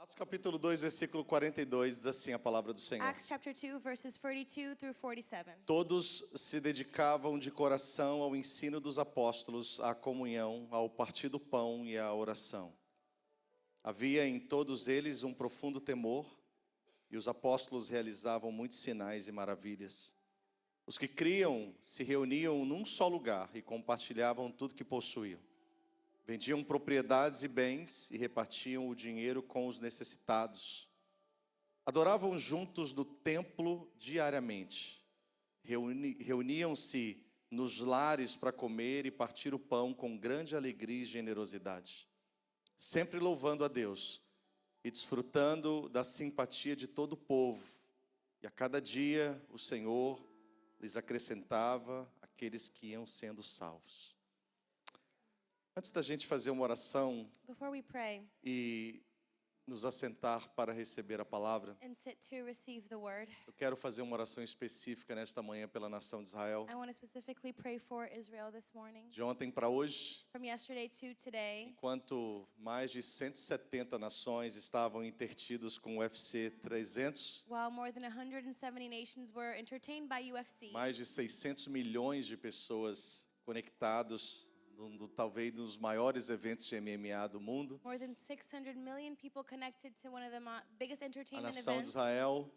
Atos capítulo 2, versículo 42, diz assim a palavra do Senhor. Acts chapter 2, verses 42 through 47. Todos se dedicavam de coração ao ensino dos apóstolos, à comunhão, ao partir do pão e à oração. Havia em todos eles um profundo temor, e os apóstolos realizavam muitos sinais e maravilhas. Os que criam se reuniam num só lugar e compartilhavam tudo que possuíam. Vendiam propriedades e bens e repartiam o dinheiro com os necessitados. Adoravam juntos no templo diariamente. Reuniam-se nos lares para comer e partir o pão com grande alegria e generosidade, sempre louvando a Deus e desfrutando da simpatia de todo o povo. E a cada dia o Senhor lhes acrescentava aqueles que iam sendo salvos. Antes da gente fazer uma oração Before we pray e nos assentar para receber a palavra, and sit to receive the word, eu quero fazer uma oração específica nesta manhã pela nação de Israel. I want to specifically pray for Israel this morning. De ontem para hoje, From yesterday to today, enquanto mais de 170 nações estavam intertidos com o UFC 300, while more than 170 nations were entertained by UFC, mais de 600 milhões de pessoas conectados talvez dos maiores eventos de MMA do mundo, more than 600 million people connected to one of the biggest a entertainment nação de events. Israel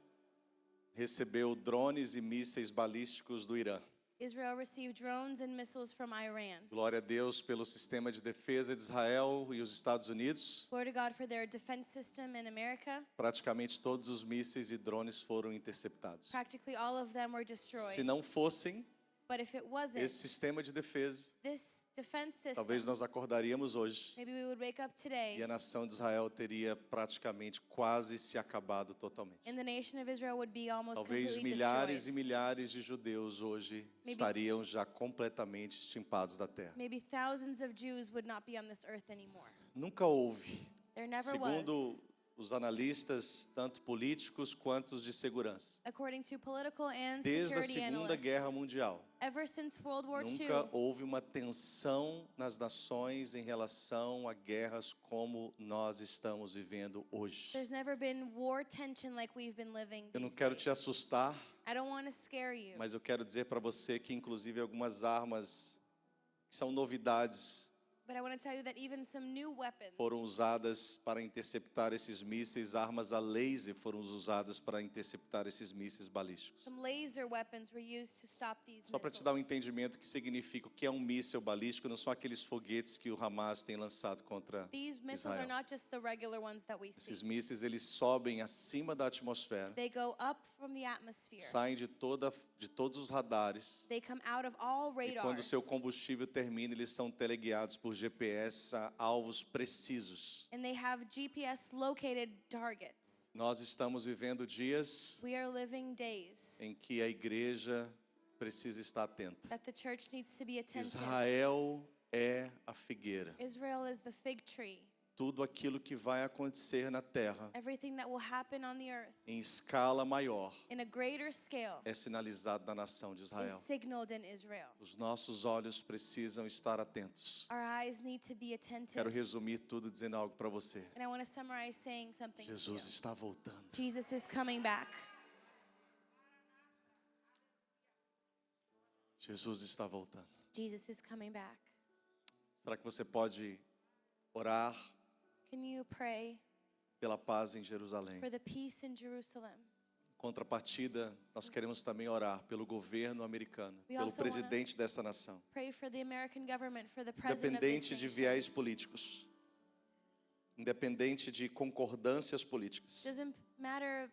recebeu drones e mísseis balísticos do Irã. Israel received drones and missiles from Iran. Glória a Deus pelo sistema de defesa de Israel e os Estados Unidos. Glory to God for their defense system in America. Praticamente todos os mísseis e drones foram interceptados. Practically all of them were destroyed. Se não fossem But if it wasn't, esse sistema de defesa, this defense system, talvez nós acordaríamos hoje maybe we would wake up today e a nação de Israel teria praticamente quase se acabado totalmente. and the nation of Israel would be almost Talvez completely milhares e destroyed. milhares de judeus hoje estariam já completamente extirpados da terra. Maybe thousands of Jews would not be on this earth anymore. Nunca houve, There never segundo was, os analistas, tanto políticos quanto os de segurança, according to political and desde a security Segunda analysts, Guerra Mundial, ever since World War nunca II, houve uma tensão nas nações em relação a guerras como nós estamos vivendo hoje. there's never been war tension like we've been living Eu não these quero te days. assustar, I don't want to scare you, mas eu quero dizer para você que inclusive algumas armas que são novidades but I want to tell you that even some new weapons foram usadas para interceptar esses mísseis, armas a laser foram usadas para interceptar esses mísseis balísticos. some laser weapons were used to stop these Só para te dar um missiles. entendimento que significa o que é um míssil balístico, não são aqueles foguetes que o Hamas tem lançado contra These missiles are Israel. not just the regular ones that we Esses see. mísseis, eles sobem acima da atmosfera, They go up from the atmosphere. saem de todos os radares, They come out of all e quando o radars. seu combustível termina, eles são teleguiados por GPS a alvos precisos. And they have GPS located targets. Nós estamos vivendo dias We are living days em que a igreja precisa estar atenta. that the church needs to be attentive. Israel é a figueira. Israel is the fig tree. Tudo aquilo que vai acontecer na terra Everything that will happen on the earth em escala maior in a greater scale é sinalizado na nação de is Israel. signaled in Israel. Os nossos olhos precisam estar atentos. Our eyes need to be Quero attentive. resumir tudo dizendo algo para você. And I want to summarize saying something to Jesus you. está voltando. Jesus is coming back. Jesus está voltando. Jesus is coming back. Será que você pode orar Can you pray pela paz em Jerusalém? for the peace in Jerusalem? Contrapartida, nós queremos também orar pelo governo americano, We pelo also wanna presidente dessa nação, Pray for the American government, for the president of independente this de nation. viés políticos, independente de concordâncias políticas. Doesn't matter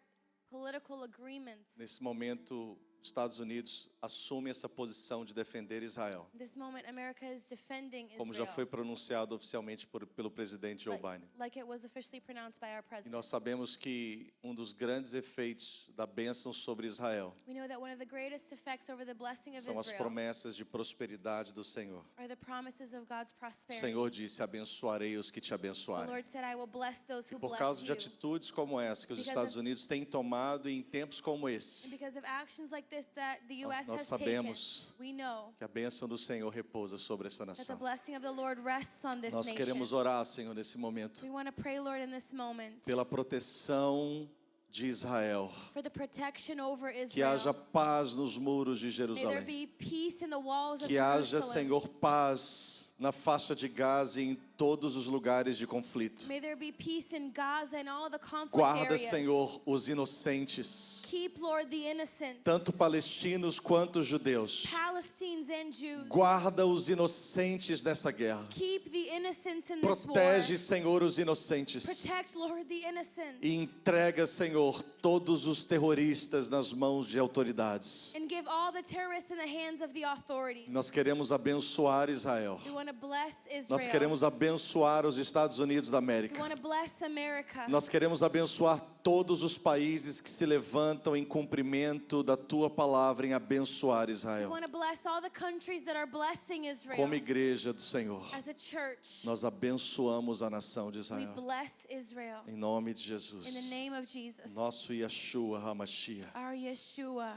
political agreements. Nesse momento, os Estados Unidos assume essa posição de defender Israel, This moment, America is defending como já Israel, foi pronunciado oficialmente pelo presidente Joe Biden. like it was officially pronounced by our E president. nós sabemos que um dos grandes efeitos da bênção sobre Israel We know that one of the greatest effects over the blessing of são as Israel promessas de prosperidade do Senhor. are the promises of God's O prosperity. Senhor disse: abençoarei os que te The abençoarem. Lord said, I will bless those who Por bless causa de you. atitudes como essa que os Because Estados of- Unidos têm tomado em tempos como And esse, because of actions like this that the U.S. Nós has sabemos taken, we know que a bênção do Senhor repousa sobre essa that the nação. blessing of the Lord rests on this Nós nation. queremos orar, Senhor, nesse momento, We want to pray, Lord, in this moment pela proteção de Israel. for the protection over Que Israel. haja paz nos muros de May there Jerusalém. be peace in the walls of Que haja, Jerusalem. Senhor, paz na faixa de Gaza e em todos os lugares de conflito. May there be peace in Gaza and all the conflict Guarda, areas. Senhor, os inocentes, Keep, Lord, the innocent, tanto palestinos quanto judeus. Palestinians and Jews. Guarda os inocentes nessa guerra. Keep the innocents in this war. Protege, Senhor, os inocentes. Protect, Lord, the innocent. E entrega, Senhor, todos os terroristas nas mãos de autoridades. And give all the terrorists in the hands of the authorities. Nós queremos abençoar Israel. We want to bless Israel. Nós queremos abençoar os Estados Unidos da We América. want to bless America. Nós queremos abençoar todos os países que se levantam em cumprimento da tua palavra em abençoar We Israel. want to bless all the countries that are blessing Israel. Como igreja do Senhor, As a church, nós abençoamos a nação de we Israel. bless Israel. Em nome de In Jesus. the name of Jesus. Nosso Yeshua HaMashiach. Our Yeshua.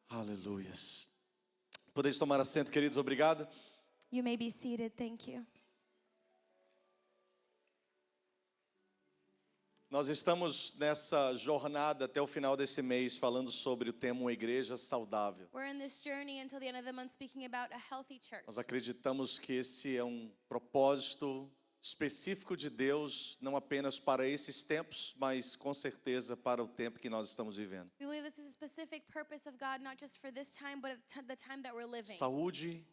Aleluias. Podeis tomar assento, queridos. Obrigado. You may be seated. Thank you. Nós estamos nessa jornada até o final desse mês falando sobre o tema Uma Igreja Saudável. We're in this journey until the end of the month speaking about a healthy church. Nós acreditamos que esse é um propósito específico de Deus, não apenas para esses tempos, mas com certeza para o tempo que nós estamos vivendo. We believe this is a specific purpose of God, not just for this time, but the time that we're living. Saúde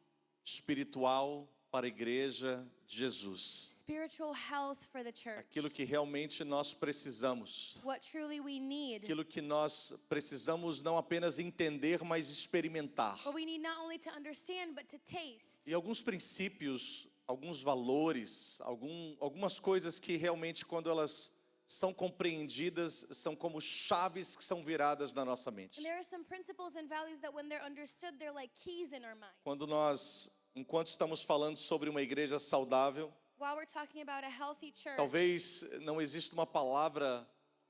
espiritual para a Igreja de Jesus. Spiritual health for the church. Aquilo que realmente nós precisamos. What truly we need. Aquilo que nós precisamos não apenas entender, mas experimentar. What we need not only to understand, but to taste. E alguns princípios, alguns valores, algumas coisas que realmente quando elas são compreendidas, são como chaves que são viradas na nossa mente. And there are some principles and values that when they're understood, they're like keys in our mind. Quando nós, enquanto estamos falando sobre uma igreja saudável, While we're talking about a healthy church, talvez não exista uma palavra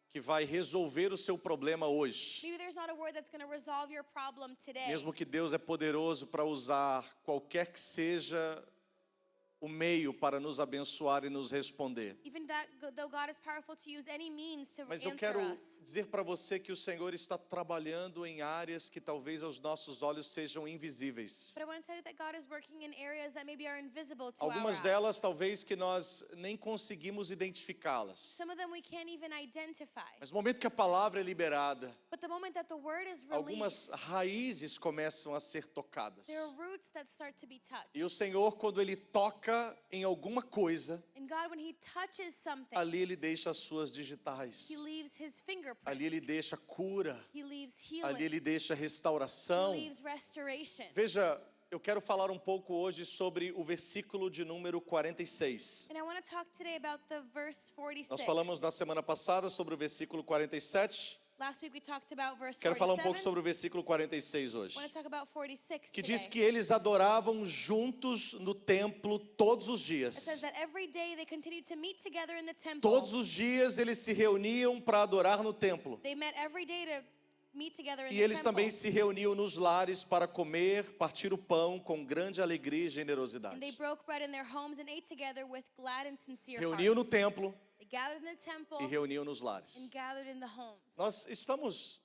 que vai resolver o seu problema hoje. maybe there's not a word that's going to resolve your problem today. Mesmo que Deus é poderoso para usar qualquer que seja o meio para nos abençoar e nos responder. Even that, though God is powerful to use any means to Mas eu answer quero us. dizer para você que o Senhor está trabalhando em áreas que talvez aos nossos olhos sejam invisíveis. But I want to tell you that God is working in areas that maybe are invisible to Algumas our delas eyes. talvez que nós nem conseguimos identificá-las. Some of them we can't even identify. Mas no momento que a palavra é liberada, But the moment that the word is algumas released, raízes começam a ser tocadas. there are roots that start to be touched. E o Senhor, quando Ele toca em alguma coisa, And God, when He touches something, ali Ele deixa as suas digitais. He leaves His fingerprints. Ali Ele deixa cura. He leaves Ali healing. Ele deixa He restauração. leaves restoration. Veja, eu quero falar um pouco hoje sobre o versículo de número 46. And I want to talk today about the verse 46. Nós falamos na semana passada sobre o versículo 47. Last week we talked about verse Quero 47. falar um pouco sobre o versículo 46 hoje. I want to talk about 46 Que today. diz que eles adoravam juntos no templo todos os It says dias. that every day they continued to meet together in the temple. Todos os dias eles se reuniam para adorar no templo. They met every day to meet together in E the eles temple. também se reuniam nos lares para comer, partir o pão com grande alegria e And they generosidade. broke bread in their homes and ate together with glad and sincere Reuniam no hearts. templo They gathered in the temple e reuniam nos lares. and gathered in the homes. Nós estamos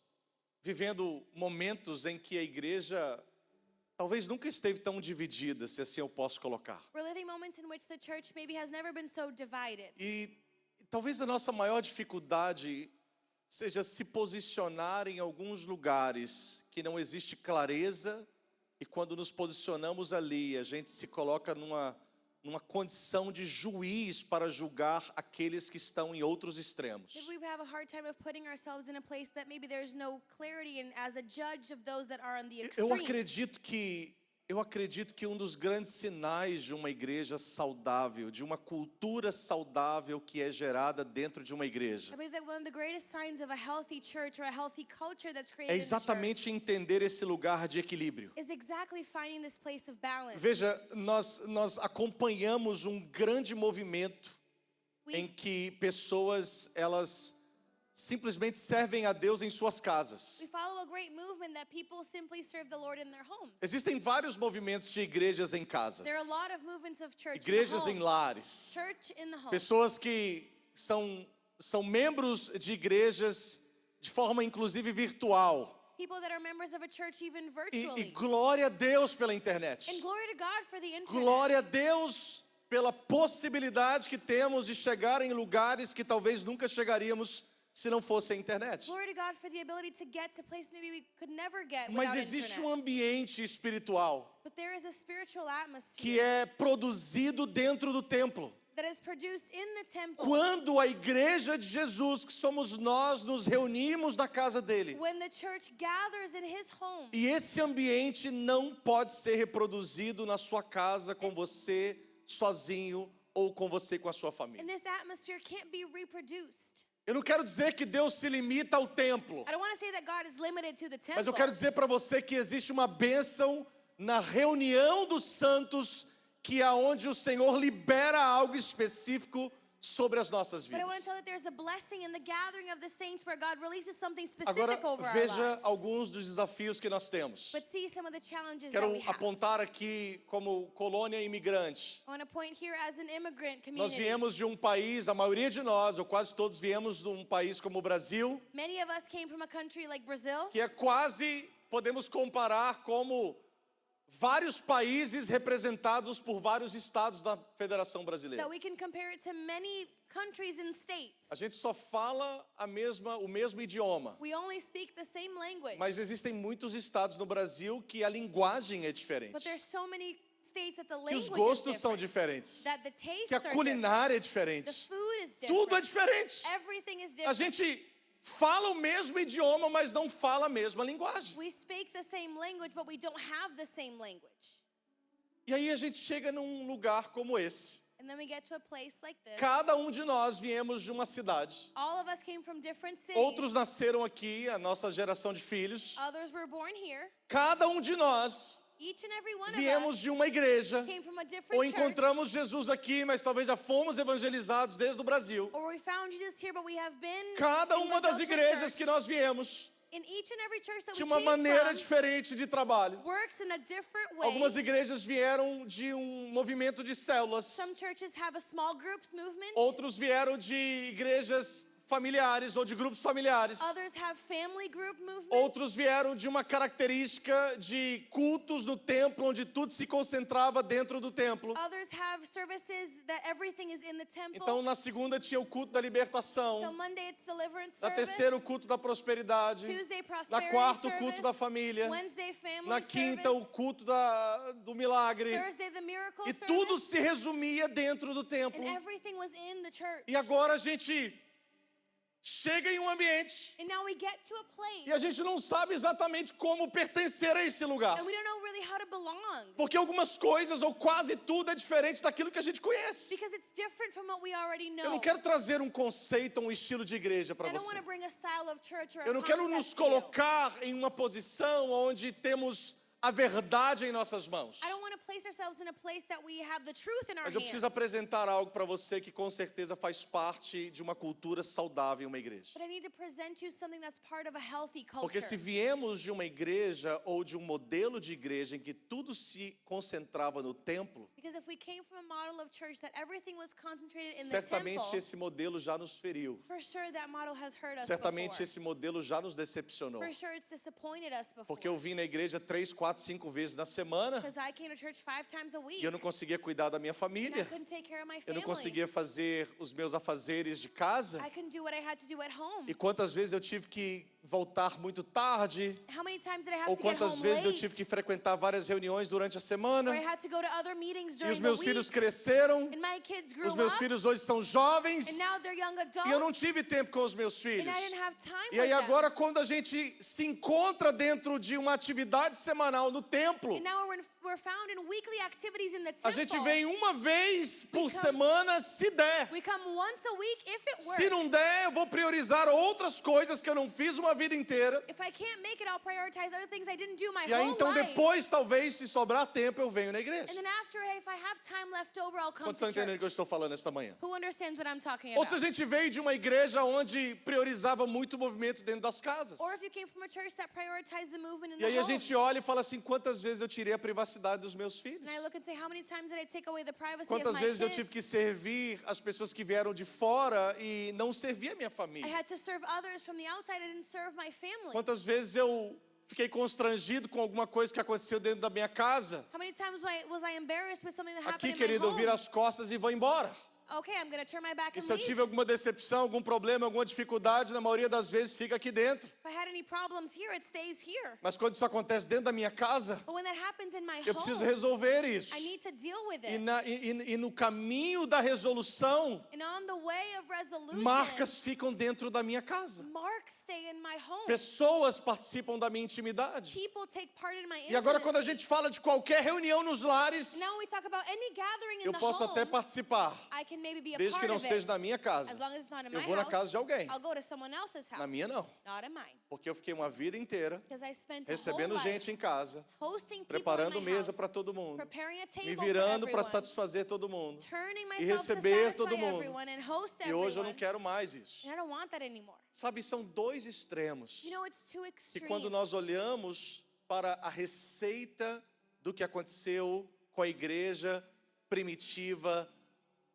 vivendo momentos em que a igreja talvez nunca esteve tão dividida, se assim eu posso colocar. We're living moments in which the church maybe has never been so divided. E talvez a nossa maior dificuldade seja se posicionar em alguns lugares que não existe clareza, e quando nos posicionamos ali, a gente se coloca numa condição de juiz para julgar aqueles que estão em outros extremos. Maybe we have a hard time of putting ourselves in a place that maybe there's no clarity in as a judge of those that are on the Eu extremes. acredito que um dos grandes sinais de uma igreja saudável, de uma cultura saudável que é gerada dentro de uma igreja, I believe that one of the greatest signs of a healthy church or a healthy culture that's created é in the church exatamente entender esse lugar de equilíbrio. is exactly finding this place of balance. Veja, nós acompanhamos um grande movimento em We've, que pessoas, elas simplesmente servem a Deus em suas casas. We follow a great movement that people simply serve the Lord in their homes. Existem vários movimentos de igrejas em casas. There are a lot of movements of church Igrejas in em the home. lares. Church in the home. Pessoas que são membros de igrejas de forma inclusive virtual. People that are members of a church even E virtually. glória a Deus pela internet. And glory to God for the internet. Glória a Deus pela possibilidade que temos de chegar em lugares que talvez nunca chegaríamos se não fosse a internet. Glory to God for the ability to get to places maybe we could never get Mas without existe internet. um ambiente espiritual But there is a spiritual atmosphere que é produzido dentro do templo. that is produced in the temple. Quando a igreja de Jesus, que somos nós, nos reunimos na casa dele. When the church gathers in his home. E esse ambiente não pode ser reproduzido na sua casa com você sozinho ou com você com a sua família. And this atmosphere can't be reproduced. Eu não quero dizer que Deus se limita ao templo, I don't want to say that God is limited to the temple. mas eu quero dizer para você que existe uma bênção na reunião dos santos, que é onde o Senhor libera algo específico sobre as nossas But I want to vidas. tell that there's a blessing in the gathering of the saints where God releases something Agora specific over our veja lives. alguns dos desafios que nós temos. But see some of the challenges Quero that we have. apontar aqui como colônia imigrante. I want to point here as an immigrant Nós community. viemos de um país, a maioria de nós, ou quase todos viemos de um país como o Brasil, Many of us came from a country like Brazil, que é quase, podemos comparar como vários países representados por vários estados da Federação Brasileira. that we can compare it to many countries and states. A gente só fala o mesmo idioma, We only speak the same language. mas existem muitos estados no Brasil que a linguagem é diferente, But there's so many states that the que os language gostos is são different, diferentes, that the tastes que a are different, culinária é the diferente, food is tudo é different, diferente. everything is A different. gente fala o mesmo idioma, mas não fala a mesma linguagem. We speak the same language, but we don't have the same language. E aí a gente chega num lugar como esse. And then we get to a place like this. Cada um de nós viemos de uma cidade. All of us came from different cities. Outros nasceram aqui, a nossa geração de filhos. Others were born here. Cada um de nós Each and every one of viemos us de uma igreja. came from a Ou different church. encontramos Jesus aqui, mas talvez já fomos evangelizados desde o Brasil. Or we found Jesus here, but we have been Cada in uma das Brazil to a igrejas church. que nós viemos In each and every church that tinha we uma came maneira from, diferente de trabalho. works in a different way. Algumas igrejas vieram de um movimento de células. Some churches have a small groups movement. Outros vieram de igrejas familiares ou de grupos familiares. Others have family group movements. Outros vieram de uma característica de cultos no templo, onde tudo se concentrava dentro do templo. Others have services that everything is in the temple. Então, na segunda tinha o culto da So libertação. Monday it's deliverance Na service. terceira, o culto da prosperidade. Tuesday Na prosperity quarta, o service. culto da família. Wednesday family Na quinta, o service. culto do milagre. Thursday the miracle E service. tudo se resumia dentro do templo. And everything was in the church. E agora a gente chega em um ambiente And now we get to a place e a gente não sabe exatamente como pertencer a esse lugar. and we don't know really how to belong. Porque algumas coisas, ou quase tudo, é diferente daquilo que a gente conhece. Because it's different from what we already know. Eu não quero trazer um conceito, um estilo de igreja para I don't want você. to bring a style of church or Eu a não quero concept nos to you. colocar em uma posição onde temos a verdade em nossas mãos. I don't want to place ourselves in a place that we have the truth in our Mas eu hands. preciso apresentar algo para você que com certeza faz parte de uma cultura saudável em uma igreja. But I need to present you something that's part of a healthy culture. Porque se viemos de uma igreja ou de um modelo de igreja em que tudo se concentrava no templo, Because if we came from a model of church that everything was concentrated in the certamente temple, esse modelo já nos feriu. for sure that model has hurt us Certamente before. esse modelo já nos decepcionou. For sure it's disappointed us before. Porque eu vim na igreja 3, 4, 5 vezes na semana Because I came to church 5 times a week. e eu não conseguia cuidar da minha And I família. couldn't take care of my Eu não family. conseguia fazer os meus afazeres de casa. I couldn't do what I had to do at home. E quantas vezes eu tive que voltar muito tarde, How many times did I have ou to get quantas home vezes eu late? tive que frequentar várias reuniões durante a semana. Or I had to go to other meetings E during os the meus week. filhos cresceram, And my kids grew os meus up. filhos hoje são jovens, And now they're young adults. e eu não tive tempo com os meus And filhos. I didn't have time E aí with them. agora quando a gente se encontra dentro de uma atividade semanal no templo, And now we're found in weekly activities in the temple. a gente vem uma vez por come- semana, se der. We come once a week if it works. Se não der, eu vou priorizar outras coisas que eu não fiz uma uma vida inteira. If I can't make it, I'll prioritize other things I didn't do my E aí whole então life. depois, talvez, se sobrar tempo, eu venho na igreja. And then after, if I have time left over, I'll come Quantos to estão entendendo o que eu church. estou falando esta manhã? Who understands what I'm talking Ou se a about? gente veio de uma igreja onde priorizava muito o movimento dentro das casas. Or if you came from a church that prioritized the movement in E the aí a home. gente olha e fala assim, quantas vezes eu tirei a privacidade dos meus filhos? And I look and say, how many times did I take away the privacy of Quantas my vezes eu kids? tive que servir as pessoas que vieram de fora e não servir a minha I família? had to serve others from the outside. I didn't serve my family. Quantas vezes eu fiquei constrangido com alguma coisa que aconteceu dentro da minha casa? How many times was I embarrassed with something that Aqui, happened in querido, my eu home? viro as costas e vou embora. Okay, I'm going to turn my back E and se eu leave. tive alguma decepção, algum problema, alguma dificuldade, na maioria das vezes fica aqui dentro. If I had any problems here, it stays here. Mas quando isso acontece dentro da minha casa, But when that happens in my eu preciso home, resolver isso. I need to deal with E, it. e no caminho da resolução, And on the way of resolution, marcas ficam dentro da minha casa. marks stay in my home. Pessoas participam da minha intimidade. People take part in my E agora, quando a intimacy. gente fala de qualquer reunião nos lares, Now we talk about any gathering in eu the posso até home. participar, I can maybe be a desde que part não of seja it. na minha casa. As long as it's not in Eu my vou na house, casa de alguém. I'll go to someone else's house. Na minha, não. Not in mine. Porque eu fiquei uma vida inteira Because I spent a recebendo whole gente life em casa, hosting people preparando in my mesa house, para todo mundo, preparing a table me for virando para everyone, satisfazer todo mundo. turning e myself receber to todo satisfy mundo. everyone and host E everyone. hoje eu não quero mais isso. And I don't want that anymore. Sabe, são dois extremos. You know, it's too Que extreme. quando nós olhamos para a receita do que aconteceu com a igreja primitiva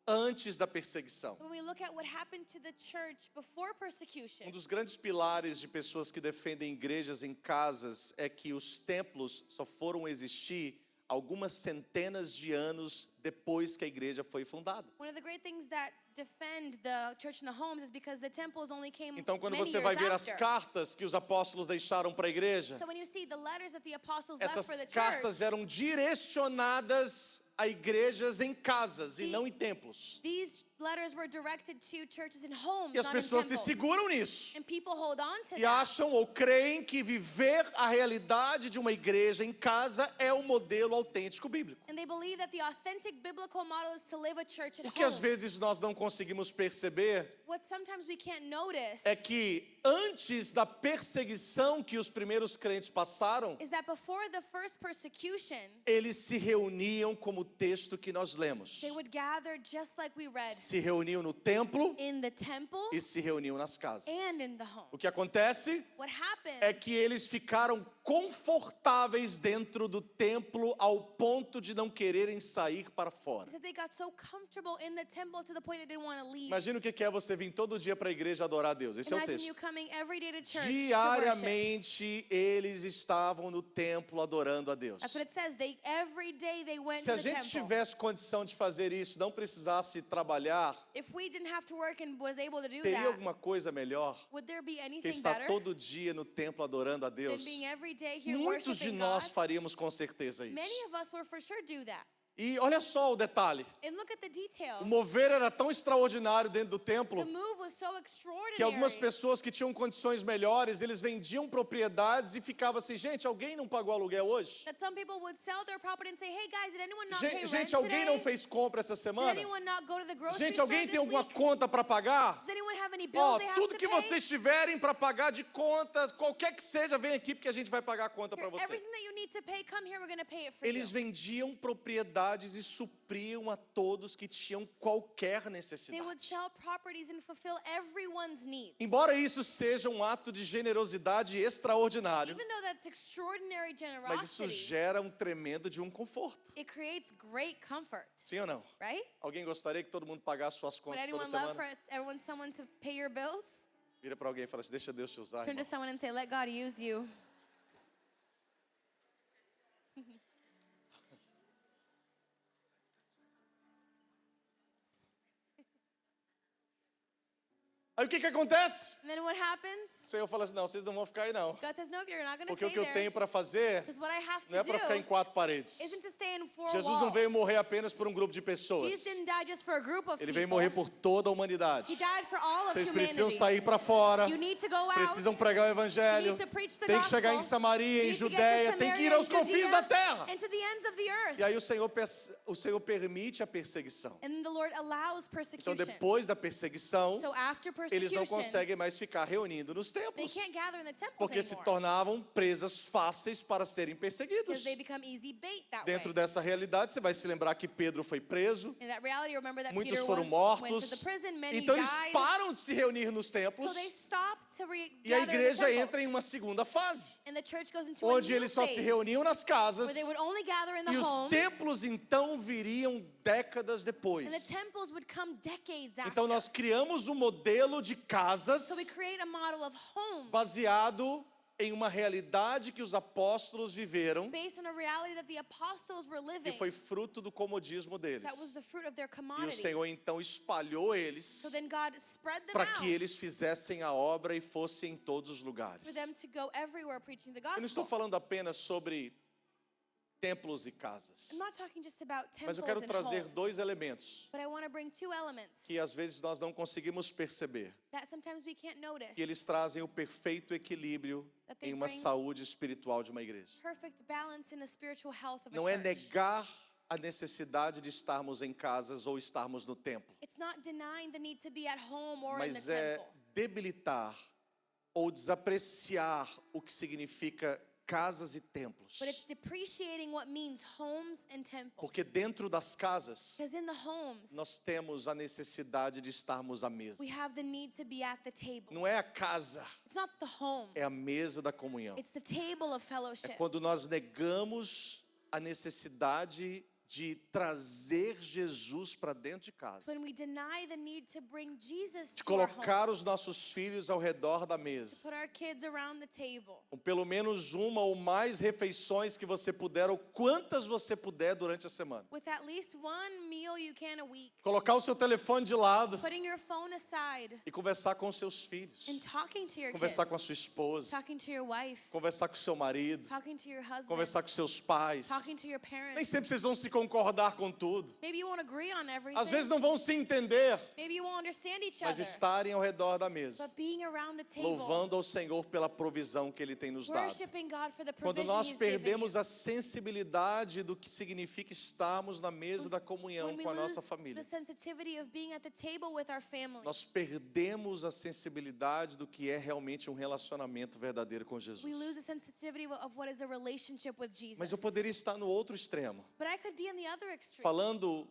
antes da perseguição. When we look at what happened to the church before persecution, Dos grandes pilares de pessoas que defendem igrejas em casas é que os templos só foram existir algumas centenas de anos depois que a igreja foi fundada. one of the great things that defend the church in the homes is because the temples only came Então, quando many você years vai ver as after. cartas que os apóstolos deixaram para a igreja, So when you see the letters that the apostles left essas for the cartas church, eram direcionadas a igrejas em casas e não em templos. these letters were directed to churches in homes, E as not in pessoas se temples. seguram nisso. And people hold on to E that. acham ou creem que viver a realidade de uma igreja em casa é o modelo autêntico bíblico. And they believe that the authentic biblical model is to live a church at O que às home. vezes nós não conseguimos perceber What sometimes we can't notice é que antes da perseguição que os primeiros crentes passaram, is that before the first persecution, eles se reuniam como o texto que nós lemos. they would gather just like we read Se reuniam no templo in the temple e se reuniam nas casas. and in the home. O que acontece What happens é que eles ficaram confortáveis dentro do templo ao ponto de não quererem sair para fora. is that they got so comfortable in the temple to the point they didn't want to leave. Imagina o que é você vir todo dia para a igreja adorar a Deus. Esse é o Imagine you texto. coming every day to church to worship. Diariamente eles estavam no templo adorando a Deus. That's what it says. Every day they went Se a to the gente temple. tivesse condição de fazer isso, não precisasse trabalhar, If we didn't have to work and was able to do teria that, alguma coisa melhor would there be que anything estar better todo dia no templo adorando a than Deus? being every day here Muitos de worshiping nós God? faríamos com certeza isso. Many of us will for sure do that. E olha só o detalhe. And look at the detail. O mover era tão extraordinário dentro do The templo move was so extraordinary que algumas pessoas que tinham condições melhores, eles vendiam propriedades e ficavam assim, gente, alguém não pagou aluguel hoje? that some people would sell their property and say, "Hey guys, did anyone not pay rent Gente, alguém today? não fez compra essa Did semana? anyone not go to the grocery Gente, store alguém this tem alguma week? conta para pagar? Does anyone have any bills Ó, they have tudo to que pay? vocês tiverem para pagar de conta, qualquer que seja, vem aqui porque a gente vai pagar a conta para Here, você. everything that you need to pay, come here, we're going to pay it for Eles you." vendiam propriedades e supriam a todos que tinham qualquer They would necessidade. sell properties and fulfill everyone's needs. Embora isso seja um ato de generosidade extraordinário, Even though that's extraordinary mas isso generosity, gera um tremendo de um conforto. it creates great comfort, Sim ou não? right? Alguém gostaria que todo mundo pagasse suas Would contas toda anyone love semana? for someone to pay your bills? Vira para alguém e fala assim, deixa Deus te usar, Turn to irmão. someone and say, "Let God use you." Aí o que acontece? And then what happens? O Senhor fala assim, não, vocês não vão ficar aí não. God says, "Nope, you're not going to Porque o stay que eu there." tenho para fazer Because what I have não é to para ficar em do quatro paredes. isn't to stay in four Jesus não walls. veio morrer apenas por um grupo de pessoas. Jesus didn't die just for a group of Ele people. veio morrer por toda a humanidade. He died for all of Vocês precisam humanity. sair para fora, You need to go out. precisam pregar o evangelho, You need to preach the tem que chegar em gospel. Samaria, em You need to get to Judeia, tem que Samaria ir aos and confins Judea da terra. and to the ends of the earth. E aí o Senhor permite a perseguição. And the Lord allows Então persecution. depois da perseguição, So after eles eles não persecution, conseguem mais ficar reunindo nos they templos, can't gather in the temples porque se anymore. tornavam presas fáceis para serem perseguidos. Because they become easy bait that Dentro way. dessa realidade, você vai se lembrar que Pedro foi preso, In that reality, remember that muitos Peter foram went mortos, to the prison, many então eles died. param de se reunir nos templos, So they stopped to e a gather in the igreja temples. entra em uma segunda fase, And the church goes into a onde new eles só se phase, reuniam nas casas, where they would only gather in the e os homes, templos então viriam décadas and the depois. temples would come decades after. Então nós criamos um modelo de casas So we create a model of homes baseado em uma realidade que os apóstolos viveram, based on a reality that the apostles were que living. foi fruto do comodismo deles. That was the fruit of their E o commodity. Senhor então espalhou eles So then God spread them para out que eles fizessem a obra e fossem em todos os lugares. for them to go everywhere preaching the Eu não estou gospel. falando apenas sobre templos e casas, I'm not talking just about mas temples eu quero and trazer homes, dois elementos but I want to bring two elements que às vezes nós não conseguimos perceber, that sometimes we can't notice. que eles trazem o perfeito equilíbrio That they em uma bring saúde espiritual de uma igreja. Perfect balance in the spiritual health of a Não é church. negar a necessidade de estarmos em casas ou estarmos no templo, It's not denying the need to be at home or in the mas é temple. debilitar ou desapreciar o que significa casas e templos. But it's depreciating what means homes and temples. Porque dentro das casas, Because in the homes, nós temos a necessidade de estarmos à mesa. we have the need to be at the table. Não é a casa, It's not the home. é a mesa da comunhão. It's the table of É fellowship. quando nós negamos a necessidade de trazer Jesus para dentro de casa. When we deny the need to bring Jesus De to our colocar homes, os nossos filhos ao redor da to mesa. put our kids around the table. Com pelo menos uma ou mais refeições que você puder, ou quantas você puder durante a semana. With at least one meal you can a week. Colocar o seu telefone de lado Putting your phone aside e conversar com seus filhos. and talking to your Conversar kids. com a sua esposa. Talking to your wife. Conversar com o seu marido. Talking to your husband. Conversar com seus pais. Talking to your Nem parents. sempre vocês vão se concordar com tudo. Maybe you won't agree on everything. Às vezes não vão se entender, Maybe you won't understand each mas other. estarem ao redor da mesa, But being around the table, louvando ao Senhor pela provisão que Ele tem nos dado. worshiping God for the Quando provision nós He's given you. perdemos a sensibilidade do que significa estarmos na mesa da comunhão When we com a lose nossa família, the sensitivity of being at the table with our family, nós perdemos a sensibilidade do que é realmente um relacionamento verdadeiro com Jesus. we lose the sensitivity of what is a relationship with Jesus. Mas eu poderia estar no outro extremo, But I could be in the other extreme, falando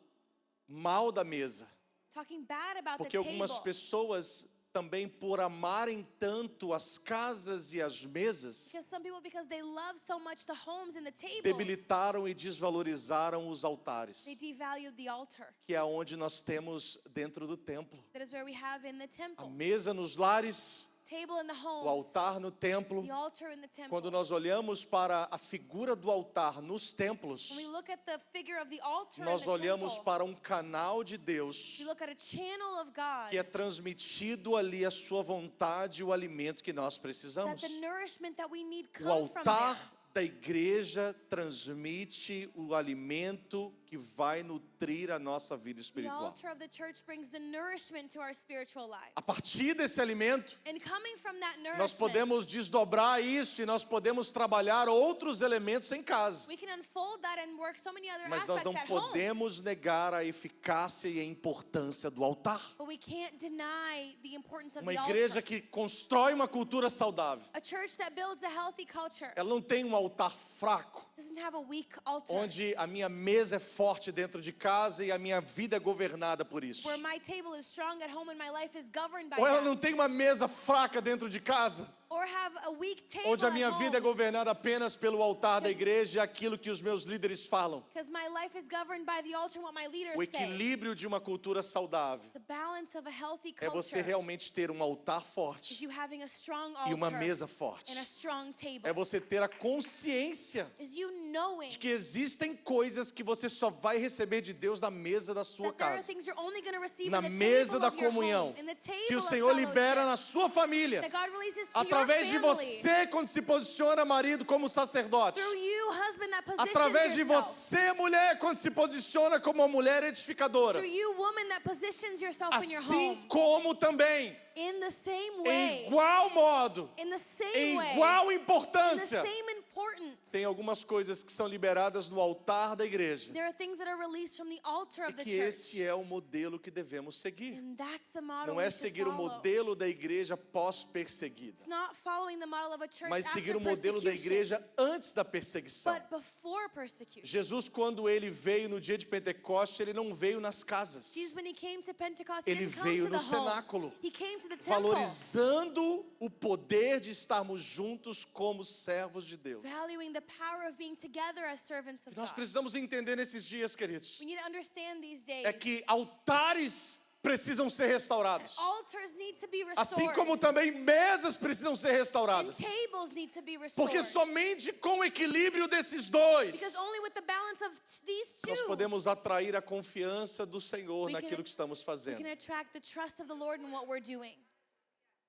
mal da mesa, talking bad about porque the algumas table. pessoas também por amarem tanto as casas e as mesas, Because some people, because they love so much the homes and the tables, debilitaram e desvalorizaram os altares, they devalued the altar. que é onde nós temos dentro do templo. That is where we have in the A temple. mesa nos lares, Table in the o homes, altar no templo. the altar in the temple. Quando nós olhamos para a figura do altar nos templos, When we look at the figure of the altar in nós the olhamos temple, para um canal de Deus we look at a channel of God, que é transmitido ali a sua vontade e o alimento que nós precisamos. that the nourishment that we need O come from altar there. da igreja transmite o alimento que vai nutrir a nossa vida The espiritual. altar of the church brings the nourishment to our spiritual lives. A partir desse alimento, And coming from that nós nourishment, podemos desdobrar isso e nós podemos trabalhar outros elementos em casa. we can unfold that and work so many other Mas nós aspects não at home. podemos negar a eficácia e a importância do altar. But we can't deny the importance of Uma the igreja altar. que constrói uma cultura saudável, A church that builds a healthy culture ela não tem um altar fraco, doesn't have a weak altar onde a minha mesa é forte dentro de casa e a minha vida é governada por isso. where my table is strong at home and my life is governed by Ou ela that. não tem uma mesa fraca dentro de casa, Or have a weak table onde a at minha home vida é governada apenas pelo altar da igreja e aquilo que os meus líderes falam. because my life is governed by the altar and what my leaders O say. equilíbrio de uma cultura saudável The balance of a healthy é você culture realmente ter um altar is forte you having a strong e uma altar mesa forte. and a strong table. É você ter a consciência Is you knowing de que existem coisas que você só vai receber de Deus na mesa da sua that there are casa, things you're only going to receive na in the mesa table da of your comunhão, home, in the table que o of Senhor libera fellowship, na sua família, that God releases to através de your family, você quando se posiciona marido como sacerdote, through you, husband, that positions através de yourself, você mulher quando se posiciona como uma mulher edificadora, through you, woman, that positions yourself in your assim home, como também In the same em way, igual modo, in the same em way, igual in the importância, same importance, tem algumas coisas que são liberadas no altar da igreja. there are things that are released from the altar E of the que church. esse é o modelo que devemos seguir. And that's the model Não é we should seguir o follow. modelo da igreja pós-perseguida, It's not following the model of a church mas after seguir o modelo da persecution, igreja antes da perseguição. but before persecution. Jesus, quando ele veio no dia de Pentecoste, ele não veio nas casas, Jesus, when he came to Pentecost, he ele didn't come veio to no the cenáculo, homes. He came to the temple, valorizando o poder de estarmos juntos como servos de Deus. valuing the power of being together as servants of Nós God. precisamos entender nesses dias, queridos, We need to understand these days. é que altares precisam ser restaurados, Altars need to be restored. assim como também mesas precisam ser And restauradas, tables need to be restored. porque somente com o equilíbrio desses dois Because only with the balance of these nós two, podemos atrair a confiança do Senhor We can- naquilo que estamos we fazendo. can attract the trust of the Lord in what we're doing.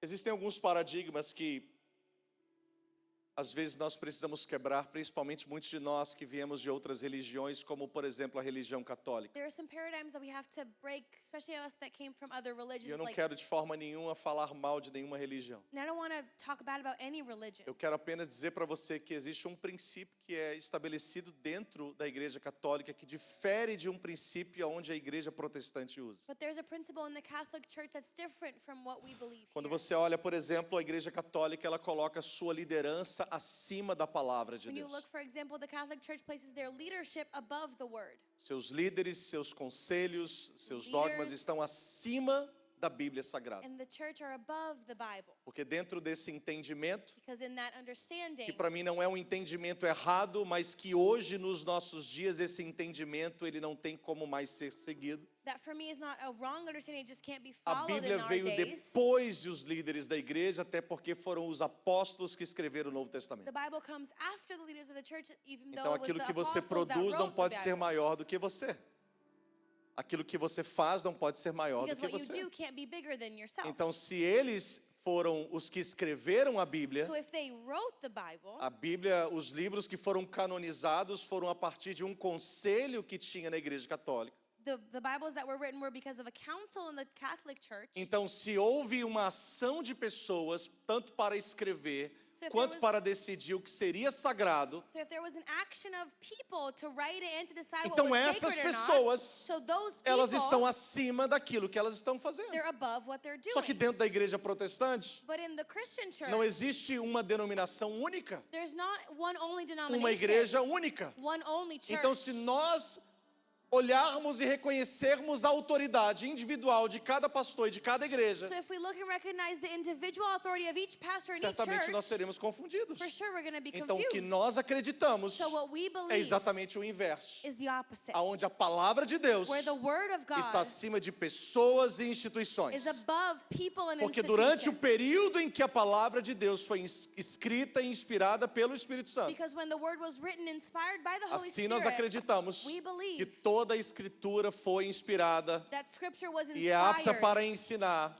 Existem alguns paradigmas que às vezes nós precisamos quebrar, principalmente muitos de nós que viemos de outras religiões, como por exemplo a religião católica. There are some paradigms that we have to break, especially us that came from other E religions. eu não Like, quero de forma nenhuma falar mal de nenhuma religião. and I don't want to talk bad about any religion. Eu quero apenas dizer para você que existe um princípio que é estabelecido dentro da Igreja Católica que difere de um princípio onde a Igreja Protestante usa. But there's a principle in the Catholic Church that's different from what we believe Quando here. você olha, por exemplo, a Igreja Católica, ela coloca a sua liderança acima da palavra de When you Deus. look, for example, the Catholic Church places their leadership above the word. Seus líderes, seus conselhos, seus Leaders. dogmas estão acima da Bíblia Sagrada. And the church are above the Bible. Porque dentro desse entendimento, Because in that understanding, que para mim não é um entendimento errado, mas que hoje nos nossos dias esse entendimento ele não tem como mais ser seguido. that for me is not a wrong understanding, it just can't be A followed Bíblia in our veio days. depois dos líderes da igreja, até porque foram os apóstolos que escreveram o Novo Testamento. The Bible comes after the leaders of the church, even Então though it was aquilo the que você apostles that produz não wrote the pode ser Bible. maior do que você. Aquilo que você faz não pode ser maior do Because que what you você. do can't be bigger than yourself. Então, se eles foram os que escreveram a Bíblia, So if they wrote the Bible, os livros que foram canonizados foram a partir de um conselho que tinha na Igreja Católica. the Bibles that were written were because of a council in the Catholic Church. Então, se houve uma ação de pessoas, tanto para escrever, So if quanto there was- para decidir o que seria sagrado, So if there was an action of people to write it and to decide então what was essas sacred or not, pessoas, so those elas people, estão acima daquilo que elas estão fazendo. they're above what they're doing. Só que dentro da igreja protestante, But in the Christian church, não existe uma denominação única, there's not one only denomination, uma igreja única. one only church. Então, se nós olharmos e reconhecermos a autoridade individual de cada pastor e de cada igreja, So if we look and recognize the individual authority of each pastor in each certamente church, nós seremos confundidos. for sure we're going to be Então, o que confused. nós acreditamos So what we é believe exatamente o inverso, is the opposite. aonde a palavra de Deus Where the word of God está acima de pessoas e instituições. is above people and Porque durante o institutions. período em que a palavra de Deus foi escrita e inspirada pelo Espírito Santo, Because when the word was written, inspired by the Holy assim nós Spirit, acreditamos we believe que toda a escritura foi inspirada that scripture was e é apta inspired para ensinar.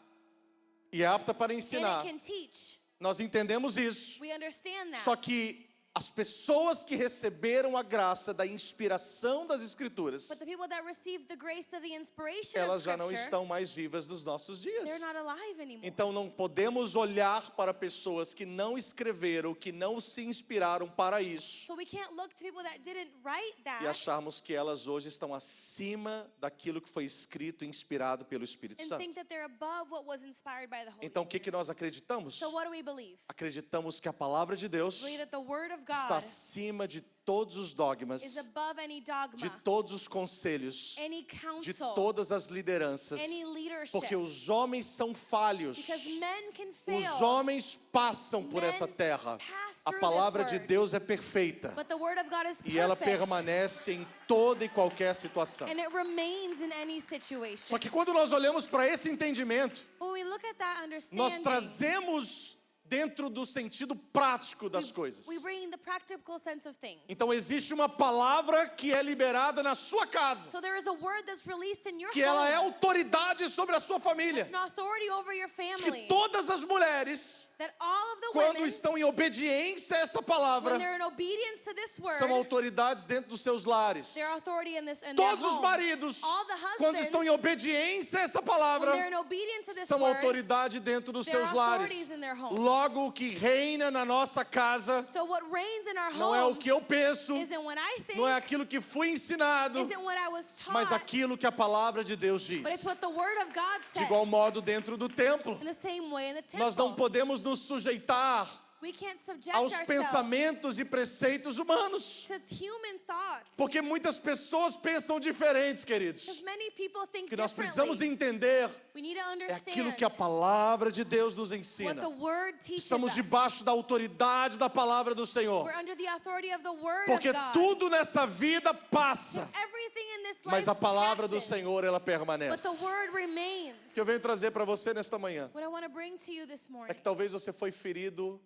E é apta para and ensinar. it can teach. Nós entendemos isso. We understand that. Só que as pessoas que receberam a graça da inspiração das escrituras, But the people that received the grace of the inspiration elas of já não scripture, estão mais vivas nos nossos dias. they're not alive anymore. Então não podemos olhar para pessoas que não escreveram, que não se inspiraram para isso So we can't look to people that didn't write that e acharmos que elas hoje estão acima daquilo que foi escrito e inspirado pelo Espírito and Santo. think that they're above what was inspired by the Holy Então o Spirit. que nós acreditamos? So what do we believe? Acreditamos que a palavra de Deus We believe that the word of está God acima de todos os dogmas, is above any dogma, de todos os conselhos, any de counsel, todas as lideranças, any leadership. porque os homens são falhos. Because men can fail, Os homens passam por Men essa terra. pass A through palavra this de word. Deus é perfeita but the word of God is e ela perfect, permanece em toda e qualquer situação. and it remains in any situation. Só que quando nós olhamos para esse entendimento, When we look at that nós understanding, trazemos dentro do sentido prático das coisas. we bring in the practical sense of things. Então existe uma palavra que é liberada na sua casa, So there is a word that's released in your que ela é home. autoridade sobre a sua família. It's an authority over your Que family. todas as mulheres That all of the quando women, estão em obediência a essa when palavra, they're in obedience to this word, são autoridades dentro dos seus lares. their authority in their Todos os home. maridos, All the quando husbands, estão em obediência a essa when palavra, they're in obedience to this são word, autoridade dentro dos they're seus lares. authorities in their homes. Logo, o que reina na nossa casa So what reigns in our não é o homes que eu penso, isn't what I think, não é aquilo que fui ensinado, isn't what I was taught, mas aquilo que a palavra de Deus diz. but it's what the word of God De says. igual modo, dentro do templo, In the same way in the temple, nós não podemos nos sujeitar we can't subject aos ourselves pensamentos e preceitos humanos. to human thoughts. Porque muitas pessoas pensam diferentes, queridos. Because many people think O que nós differently. precisamos entender We need to é understand aquilo que a palavra de Deus nos what ensina. the word teaches Estamos us. debaixo da autoridade da palavra do Senhor. We're under the authority of the word Porque of God. tudo nessa vida passa, Everything in this mas life a palavra do passes, Senhor, ela but permanece. the word remains. O que eu venho trazer para você nesta manhã What I want to bring to you this é morning. que talvez você foi ferido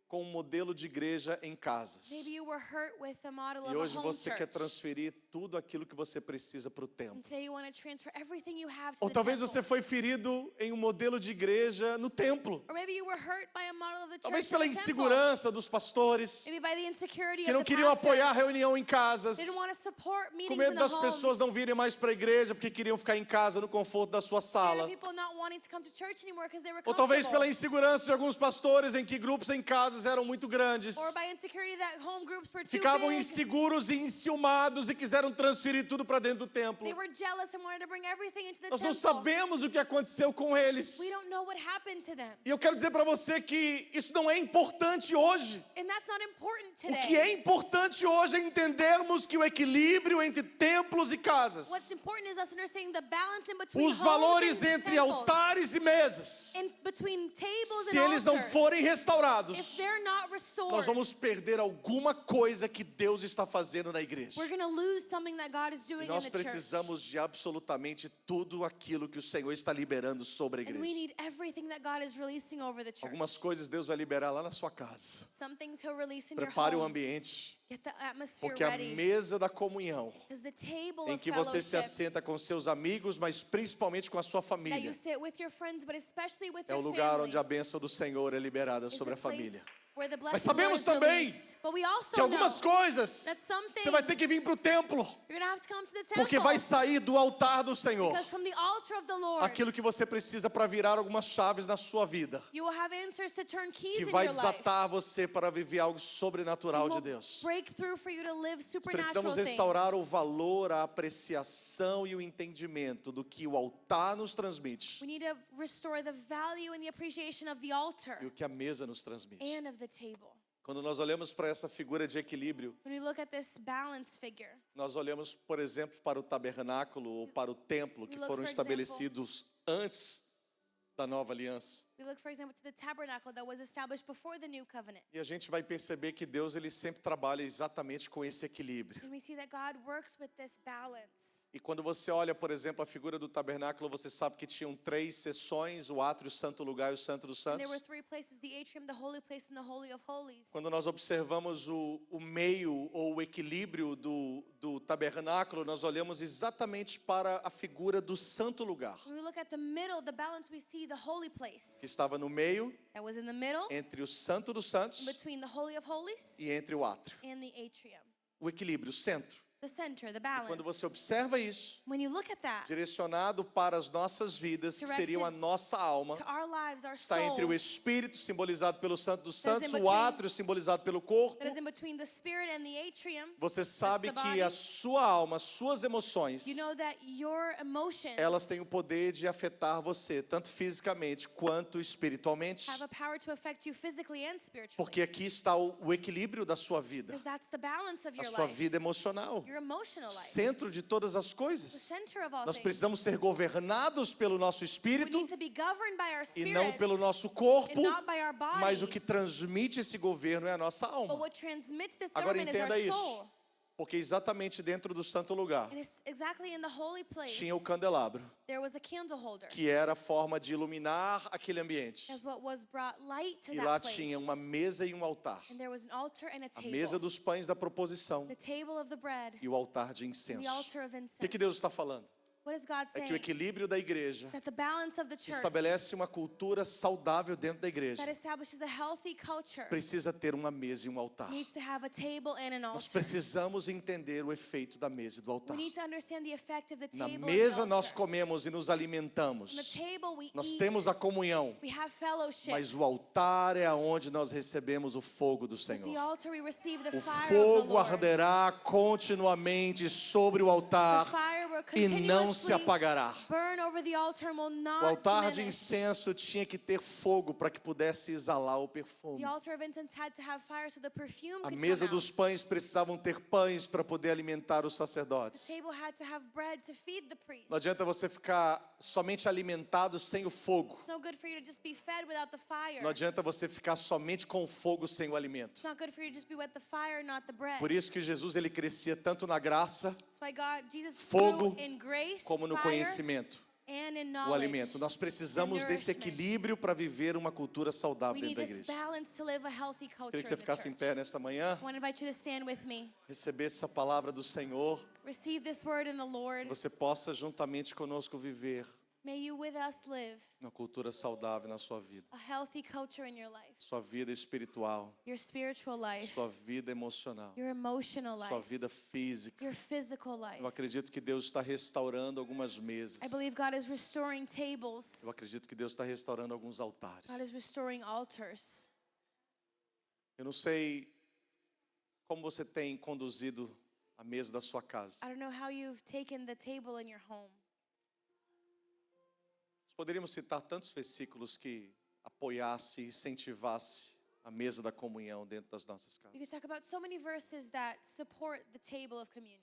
com um modelo de igreja em casas. Maybe you were hurt with a model E of hoje a home você church. quer transferir tudo aquilo que você precisa para o templo. And today you want to transfer everything you have to Ou the talvez temple. você foi ferido em um modelo de igreja no templo. Or maybe you were hurt by a model of the Talvez church pela in the temple. insegurança dos pastores, Maybe by the insecurity que of não the queriam pastors. apoiar a reunião em casas, They didn't want to support com meetings medo in the das homes. pessoas não virem mais para a igreja porque queriam ficar em casa no conforto da sua Scared sala. of people not wanting to come to church anymore because they were Ou talvez comfortable. pela insegurança de alguns pastores em que grupos em casas eram muito grandes. Or by insecurity that home groups were too Ficavam big. inseguros e enciumados e quiseram transferir tudo para dentro do templo. They were jealous and wanted to bring everything into the Nós não temple. sabemos o que aconteceu com eles. We don't know what happened to them. E eu quero dizer para você que isso não é importante hoje. And that's not important O today. que é importante hoje é entendermos que o equilíbrio entre templos e casas, What's important is us understanding the balance in between os homes valores and entre temples. altares e mesas, In between tables se and eles não altars. forem If restaurados, they're not restored, nós vamos perder alguma coisa que Deus está fazendo na igreja. we're going to lose something that God is E doing nós in the church. precisamos de absolutamente tudo aquilo que o Senhor está liberando sobre a And we igreja. need everything that God is releasing over the church. Algumas coisas Deus vai liberar lá na sua casa. Some things he'll release in your Prepare o home. ambiente, Get the atmosphere porque a ready. mesa da comunhão, Because the table em of que você se fellowship assenta com seus amigos, mas principalmente com a sua that família, you sit with your friends, but especially with é o your lugar family, onde a bênção do Senhor é liberada is sobre a the place família. where the Mas blessing of the Lord sabemos is também released. But we also que algumas know coisas that some você vai things ter que vir para o templo, you're going to have to come to the temple. porque vai sair do altar do Senhor Because from the altar of the Lord, aquilo que você precisa para virar algumas chaves na sua vida, you will have answers to turn keys que in vai your life. desatar você para viver algo sobrenatural And de will Deus. break through for you to live supernatural Precisamos things. restaurar o valor, a apreciação e o entendimento do que o altar nos transmite We need to restore the value and the appreciation of the altar e o que a mesa nos transmite. and of the table. Quando nós olhamos para essa figura de equilíbrio, When we look at this balance figure, nós olhamos, por exemplo, para o tabernáculo ou para o templo que look, foram for estabelecidos antes da nova aliança. we look, for example, to the tabernacle that was established before the new covenant. E a gente vai perceber que Deus ele sempre trabalha exatamente com esse equilíbrio. And we see that God works with this balance. E quando você olha, por exemplo, a figura do tabernáculo, você sabe que tinham 3 seções, o átrio, o santo lugar e o santo dos And santos. there were 3 places, the atrium, the holy place, and the holy of holies. Quando nós observamos o meio ou o equilíbrio do tabernáculo, nós olhamos exatamente para a figura do santo lugar, When we look at the middle, the balance, we see the holy place que estava no meio, that was in the middle, entre o santo dos santos between the holy of holies e entre o átrio. and the atrium. O equilíbrio, o centro. The center, the Quando balance. você observa isso, When you look at that, direcionado para as nossas vidas, que seriam a nossa alma, to our lives, our está entre o soul, Espírito, simbolizado pelo Santo dos That is in Santos, o between- átrio, simbolizado pelo corpo. that is in between the spirit and the atrium. Você sabe the que body. a sua alma, suas emoções, You know that your emotions elas têm o poder de afetar você, tanto fisicamente quanto espiritualmente. have a power to affect you physically and spiritually. Porque aqui está o equilíbrio da sua vida, Because that's the balance of a your sua life, vida emocional, your emotional life, centro de todas as the coisas. center of all Nós things. precisamos ser governados pelo nosso We espírito need to be governed by our e spirit não pelo nosso corpo, and not by our body. mas o que transmite esse governo é a nossa But alma. what transmits this Agora government is entenda our isso, soul. porque exatamente dentro do santo lugar And it's exactly in the holy place. tinha o candelabro, There was a candle holder. que era a forma de iluminar aquele ambiente. As what was brought light to E that lá place. tinha uma mesa e um altar. And there was an altar and a A table. mesa dos pães da proposição The table of the bread e o altar de and incenso. the altar of O incense. que Deus está falando? What is God é que o saying? equilíbrio da igreja That the balance of the church estabelece uma cultura saudável dentro da igreja. that establishes a healthy culture Precisa ter uma mesa e um altar. needs to have a table and an Nós altar. precisamos entender o efeito da mesa e do We altar. need to understand the effect of the Na table mesa and the nós altar. comemos e nos On the alimentamos. table we Nós eat, temos a comunhão, we have fellowship. mas o altar é aonde nós recebemos o fogo do At Senhor. the altar we receive the O fire of the fogo Lord. arderá continuamente sobre o The altar fire will e não se continuously apagará. burn over the altar and will O not altar de diminish. incenso tinha que ter fogo para que pudesse exalar o perfume. The altar of incense had to have fire so the perfume A could mesa come dos out. pães precisavam ter pães para poder alimentar os The sacerdotes. table had to have bread to feed the priest. Não adianta você ficar somente alimentado sem o fogo. It's no good for you to just be fed without the fire. Não adianta você ficar somente com o fogo sem o alimento. It's not good for you to just be with the fire, not the bread. Por isso que Jesus ele crescia tanto na graça That's why Jesus fogo, grew in grace, como no fire, conhecimento, and in o knowledge. alimento. Nós precisamos and desse nourishment. equilíbrio para viver uma cultura saudável We dentro need da this igreja. balance to live a healthy culture Queria que in você the ficasse em church. pé nesta manhã, I want to invite you to stand with me. receber essa palavra do Senhor, Receive this word in the Lord. você possa juntamente conosco viver May you with us live uma cultura saudável na sua vida. a healthy culture in your life, Sua vida espiritual, your spiritual life, sua vida emocional, your emotional sua life, vida física. your physical life. Eu acredito que Deus está restaurando algumas mesas. I believe God is restoring tables. Eu acredito que Deus está restaurando alguns altares. God is restoring altars. Eu não sei como você tem conduzido a mesa da sua casa. I don't know how you've taken the table in your home. Nós poderíamos citar tantos versículos que apoiasse e incentivasse a mesa da comunhão dentro das nossas You casas. could talk about so many verses that support the table of communion.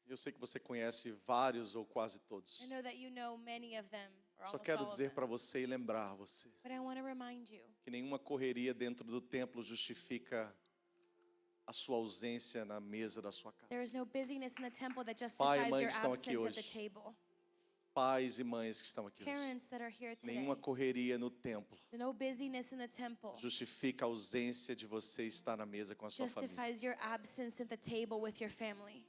Eu sei que você conhece vários ou quase todos. I know that you know many of them, or Só almost quero all of dizer them. para você e lembrar você But I want to remind you que nenhuma correria dentro do templo justifica a sua ausência na mesa da sua casa. there is no busyness in the temple that Pai e justifies mãe your que estão aqui absence at the hoje. table. Pais e mães que estão aqui hoje. Parents that are here today, Nenhuma correria no templo no busyness in the temple justifica a ausência de você estar na mesa com a sua família. justifies your absence at the table with your family.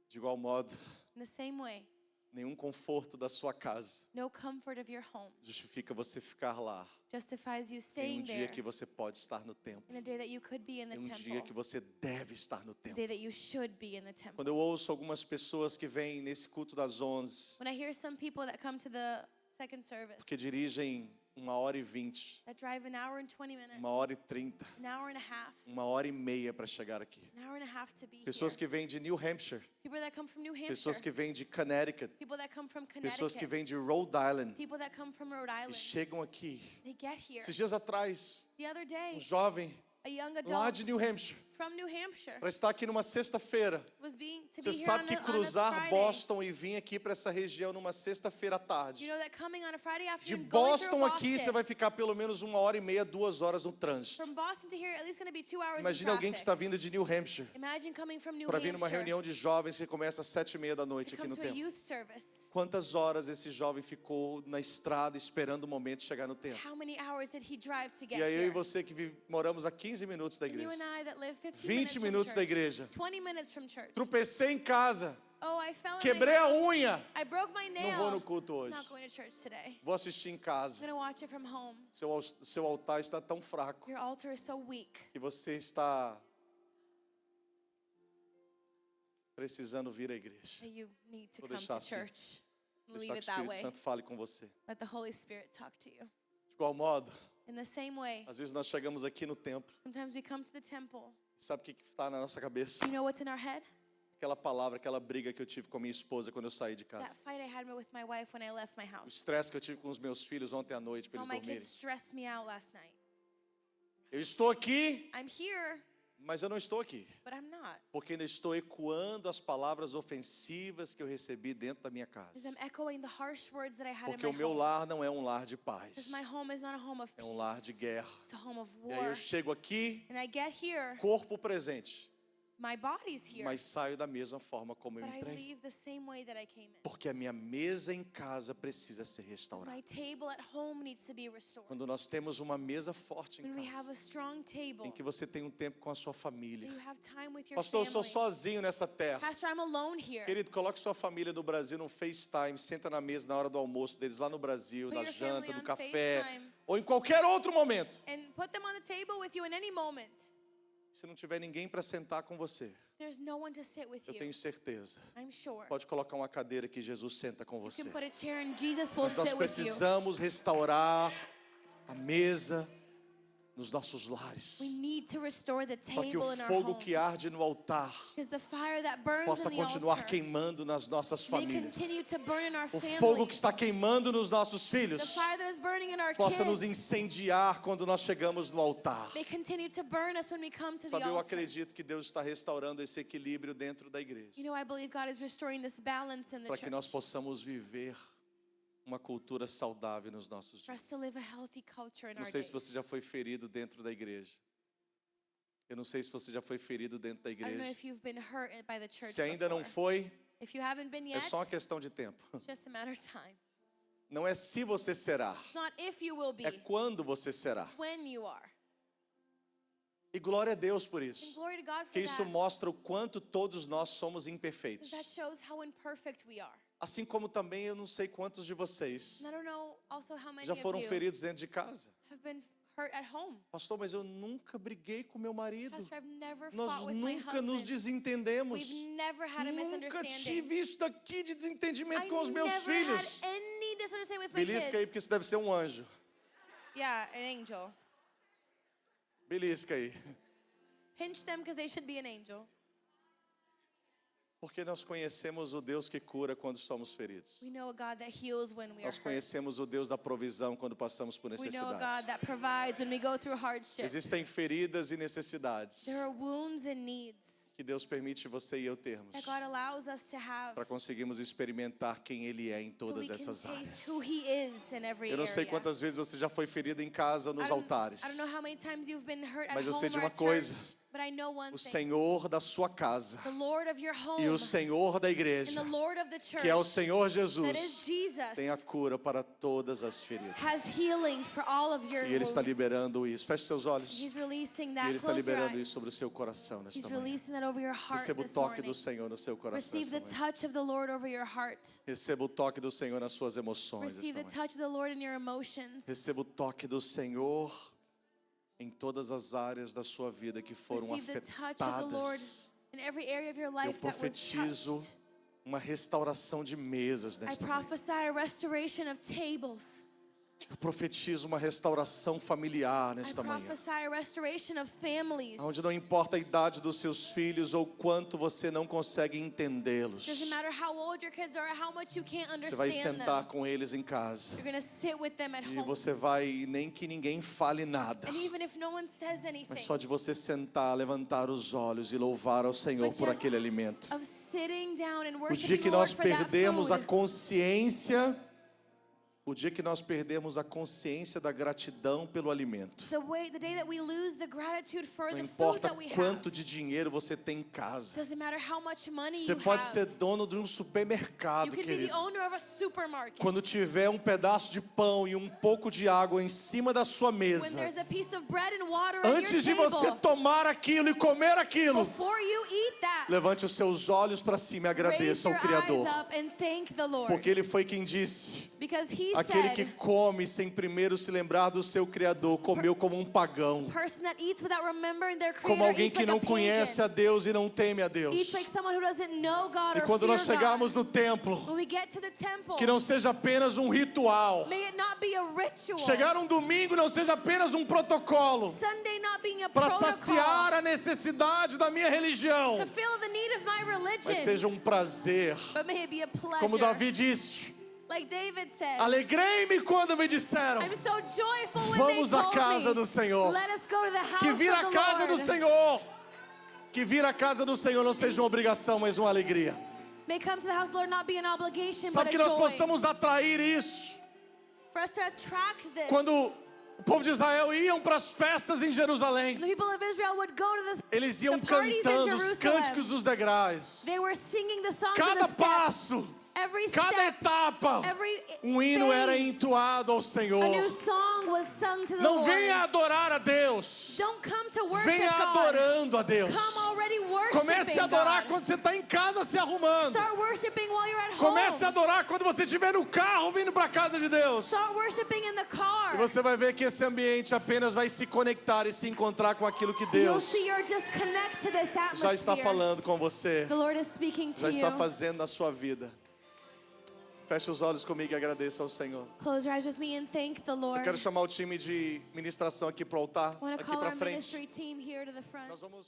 De igual modo, In the same way, nenhum conforto da sua casa no comfort of your home justifica você ficar lá justifies you em staying dia there que você pode estar no templo, in a day that you could be in the em dia temple, que você deve estar no a templo. day that you should be in the temple. Quando eu ouço algumas pessoas que vêm nesse culto das 11, When I hear some people that come to the second service que dirigem 1h20, that drive an hour and 20 minutes, 1h30, an hour and a half, 1h30 para chegar aqui. an hour and a half to be Pessoas here. que vêm de New Hampshire, People that come from New Hampshire, pessoas que vêm de Connecticut, people that come from pessoas que Connecticut, vêm de Rhode Island people that come from Rhode e Island. chegam aqui. They get here. Esses dias atrás, The other day, jovem a young lá adult de New Hampshire from New Hampshire para estar aqui numa sexta-feira. was being to Você be here sabe on que a cruzar Friday. Boston e vir aqui para essa região numa sexta-feira à You tarde. know that coming on a Friday De afternoon, going through Boston aqui Boston, você vai ficar pelo menos 1h30, 2 horas no trânsito. from Boston to here, at least going to be 2 hours Imagine in alguém que traffic. está vindo de New Hampshire Imagine coming from New para vir numa Hampshire reunião de jovens que começa às 7h30 da noite to aqui come no to a templo. youth service. Quantas horas esse jovem ficou na estrada esperando o momento de chegar no templo? How many hours did he drive to get E aí eu e here? você que moramos a 15 minutos da And you igreja. and I that live 15 20 minutes minutos from da church, igreja. 20 minutes from church. Tropecei em casa, Oh, I fell in my quebrei a house. unha. I broke my Não vou nail. no culto I'm hoje. not going to church today. Vou assistir em I'm casa. going to watch it from home. Seu altar está tão fraco Your altar is so weak que você está precisando vir à igreja. that you need to Vou come deixar to assim. church. Deixar Leave que o it that Espírito way. Santo fale com você. Let the Holy Spirit talk to you. De igual modo, In the same way, às vezes nós chegamos aqui no templo. sometimes we come to the temple. Sabe o que está na nossa cabeça? You know what's in our head? Aquela palavra, aquela briga que eu tive com a minha esposa quando eu saí de casa. That fight I had with my wife when I left my O house. estresse que eu tive com os meus filhos ontem à noite para How eles my dormirem. kids stressed me out last night. Eu estou aqui, I'm here, mas eu não estou aqui. but I'm not. Porque ainda estou ecoando as palavras ofensivas que eu recebi dentro da minha casa. Because I'm echoing the harsh words that I had Porque in o my meu home. lar não é um lar de Because paz. my home is not a home of É um lar de peace. guerra. It's a home of E aí war. eu chego aqui, And I get here, corpo presente, My body's here, mas saio da mesma forma como eu but I entrei. leave the same way that I came in. Porque a minha mesa em casa precisa ser 'Cause restaurada. my table at home needs to be restored. Quando nós temos uma mesa forte When em we have casa, a strong table, em que você tem um tempo com a sua that família. you have time with your Pastor, eu sou family. sozinho nessa terra. Pastor, I'm alone here. Querido, coloque sua família no Brasil no FaceTime, senta na mesa na hora do almoço deles lá no Brasil, Put na your janta, family no on café, FaceTime. ou em qualquer outro momento. And put them on the table with you in any moment. Se não tiver ninguém para sentar com você, There's no one to sit with eu you. tenho certeza. I'm sure. Pode colocar uma cadeira que Jesus senta com You você. can put a chair and Jesus will Mas nós sit with you. precisamos restaurar a mesa nos nossos lares, We need to restore the para que o table in our fogo homes. que arde no altar Because the fire that burns possa in the continuar altar queimando nas nossas may famílias. continue to burn in our O families. fogo que está queimando nos nossos The filhos fire that is burning in our possa nos kids incendiar quando nós chegamos no altar. may continue to burn us when we come to the Sabe, eu altar. acredito que Deus está restaurando esse equilíbrio dentro da igreja, You know, I believe God is restoring this balance in the para que nós church. possamos viver uma cultura saudável nos nossos For us dias. to live a healthy culture in Não our sei se você days. já foi ferido dentro da igreja. Eu não sei se você já foi ferido dentro da I don't know igreja. if you've been hurt by the church Se ainda não before. foi, If you haven't been é yet, só uma questão de tempo. it's just a matter of time. Não é se você será, It's not if you will be, é quando você será. it's when you are. E glória a Deus por And isso. glory to God for Que isso that. mostra o quanto todos nós somos imperfeitos. Because that shows how imperfect we are. Assim como também eu não sei quantos de vocês And I don't know also how many já of foram you feridos dentro de casa. have been hurt at home. Pastor, mas eu nunca briguei com meu marido. Pastor, I've never Nós fought with my nunca nos husband. desentendemos. We've never had a Nunca misunderstanding. tive isso daqui de desentendimento I com os meus never filhos. had any misunderstanding with my Belisca aí, porque kids. isso deve ser um anjo. Yeah, an angel. Belisca aí. Pinch them because they should be an angel. Porque nós conhecemos o Deus que cura quando somos feridos. We know a God that heals when we are Nós hurt. conhecemos o Deus da provisão quando passamos por We know a necessidades. God that provides when we go through hardship. Existem feridas e necessidades There are wounds and needs que Deus permite você e eu termos, that God allows us to have para conseguirmos experimentar quem Ele é em so we todas can essas taste áreas. who He is in every Eu não sei area. quantas vezes você já foi ferido em casa ou nos altares, I don't know how many times you've been hurt at mas eu home sei de or uma at coisa: church, but I know one o thing. Senhor da sua casa The Lord of your home e o Senhor da and igreja, the Lord of the church, que é o Senhor that is Jesus, Jesus, tem a cura para todas as feridas. has healing for all of your E Ele está wounds. liberando isso. Feche seus olhos. He's releasing E that. Ele está Close your liberando eyes. isso sobre o seu coração He's nesta manhã. releasing that over your heart Receba o this toque morning. do Senhor no seu coração Receive the esta manhã. touch of the Lord over your heart. Receba o toque do Senhor nas suas emoções Receive esta the manhã. touch of the Lord in your emotions. Receba o toque do Senhor em todas as áreas da sua vida que foram Receive the touch of the Lord afetadas. in every area of your Eu life that was profetizo touched. uma restauração de mesas I nesta manhã. prophesy a restoration of tables. Eu profetizo uma restauração familiar I nesta manhã. prophesy a restoration of families. Onde não importa a idade dos seus filhos ou quanto você não consegue entendê-los. Doesn't matter how old your kids are or how much you can't Você vai understand sentar them. com eles em casa. You're going to sit with them at E home. você vai, nem que ninguém fale nada, And even if no one says mas anything, só de você sentar, levantar os olhos e louvar ao Senhor por aquele alimento. of sitting down and O worshiping dia que the Lord nós for that perdemos a food. consciência, o dia que nós perdemos a consciência da gratidão pelo alimento. The day that we lose the gratitude for Não the food importa that we have. quanto de dinheiro você tem em casa. Doesn't matter how much money Você you pode have. ser dono de um supermercado, You can be querido. the owner of a supermarket. Quando tiver um pedaço de pão e um pouco de água em cima da sua When mesa, there's a piece of bread and water at antes de your você table, tomar aquilo e comer aquilo, before you eat that, levante os seus olhos para cima e raise agradeça ao your Criador. eyes up and thank the Lord. Porque Ele foi quem disse: Because He aquele que said, come sem primeiro se lembrar do seu Criador, comeu como um pagão. person that eats without remembering their Como Creator alguém eats que like não a conhece pagan. a Deus e não teme a Deus. Eats like someone who doesn't know God E or quando fear nós chegarmos God. no templo, When we get to the temple, que não seja apenas um ritual. may it not be a ritual. Chegar um domingo não seja apenas um protocolo Sunday not being a para protocol saciar a necessidade da minha religião, to fill the need of my religion, mas seja um prazer. but may it be a pleasure. Como Davi disse: Like David said, alegrei-me quando me disseram: I'm so joyful when vamos they à told casa me, do Senhor. let us go to the house Que vir of à the casa Lord. do Senhor, que vir à casa do Senhor não seja uma obrigação, mas uma alegria. May come to the house of the Lord not be an obligation, Sabe but que a nós joy. possamos atrair isso For us to attract this. quando O povo de Israel iam para as festas em Jerusalém. The people of Israel would go to Eles iam the parties in cantando os Jerusalem. cânticos dos degraus. They were singing the songs Cada of the steps. passo, Every cada step, etapa, every hino era phase, entoado ao a Senhor. new song was sung to the Não Lord. venha adorar a Deus. Don't come to worship Venha God. adorando a Deus. Come already worshiping Comece a adorar God. quando você está em casa se arrumando. Start worshiping while you're at Comece a home. adorar quando você estiver no carro vindo para a casa de Deus. Start worshiping in the car. E você vai ver que esse ambiente apenas vai se conectar e se encontrar com aquilo que You'll Deus see you're just connect to this já está atmosphere. falando com você, The Lord is speaking to já está you. fazendo na sua vida. Feche os olhos comigo e agradeça ao Senhor. Close your eyes with me and thank the Eu Lord. quero chamar o time de ministração aqui para o altar, I want to aqui call para our frente. ministry team here to the front. Nós vamos